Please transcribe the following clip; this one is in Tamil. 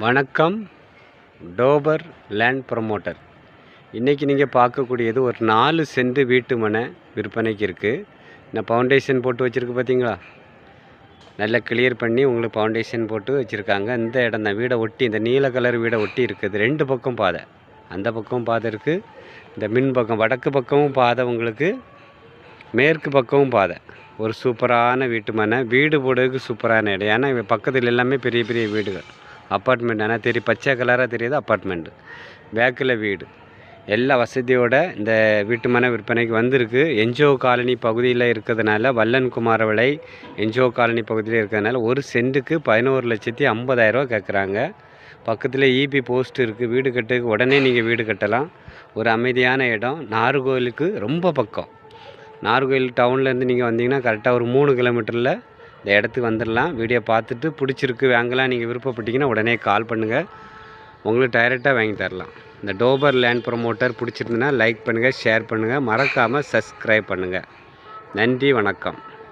வணக்கம். டோபர் லேண்ட் ப்ரமோட்டர். இன்றைக்கி நீங்கள் பார்க்கக்கூடியது ஒரு 4 சென்ட் வீட்டு மனை விற்பனைக்கு இருக்குது. நான் ஃபவுண்டேஷன் போட்டு வச்சுருக்கு பார்த்தீங்களா, நல்லா கிளியர் பண்ணி உங்களுக்கு ஃபவுண்டேஷன் போட்டு வச்சுருக்காங்க. இந்த இடம் தான் வீடை ஒட்டி, இந்த நீல கலர் வீடை ஒட்டி இருக்குது. 2 பக்கம் பாதை, அந்த பக்கம் பாதை இருக்குது, இந்த மின் பக்கம் வடக்கு பக்கமும் பாதை, உங்களுக்கு மேற்கு பக்கமும் பாதை. ஒரு சூப்பரான வீட்டு மனை, வீடு போடுறதுக்கு சூப்பரான இடம். ஏன்னா பக்கத்தில் எல்லாமே பெரிய பெரிய வீடுகள், அப்பார்ட்மெண்ட். ஆனால் பச்சை கலராக தெரியுது அப்பார்ட்மெண்ட்டு. பேக்கில் வீடு, எல்லா வசதியோட இந்த வீட்டு மனை விற்பனைக்கு வந்திருக்கு. என்ஜிஓ காலனி பகுதியில் இருக்கிறதுனால, வல்லன் குமாரவிளை என்ஜிஓ காலனி பகுதியில் இருக்கிறதுனால ஒரு சென்ட்டுக்கு 11,50,000 கேட்குறாங்க. பக்கத்தில் இபி போஸ்ட் இருக்குது. வீடு கட்டுறதுக்கு உடனே நீங்கள் வீடு கட்டலாம். ஒரு அமைதியான இடம். நாகர்கோவிலுக்கு ரொம்ப பக்கம். நாகர்கோவில் டவுன்லேருந்து நீங்கள் வந்தீங்கன்னா கரெக்டாக ஒரு 3 கிலோமீட்டரில் இந்த இடத்துக்கு வந்துடலாம். வீடியோ பார்த்துட்டு பிடிச்சிருக்கு வாங்கலாம் நீங்கள் விருப்பப்பட்டீங்கன்னா உடனே கால் பண்ணுங்கள், உங்களுக்கு டைரெக்டாக வாங்கி தரலாம். இந்த டோபர் லேண்ட் ப்ரமோட்டர் பிடிச்சிருந்துன்னா லைக் பண்ணுங்கள், ஷேர் பண்ணுங்கள், மறக்காமல் சப்ஸ்கிரைப் பண்ணுங்கள். நன்றி, வணக்கம்.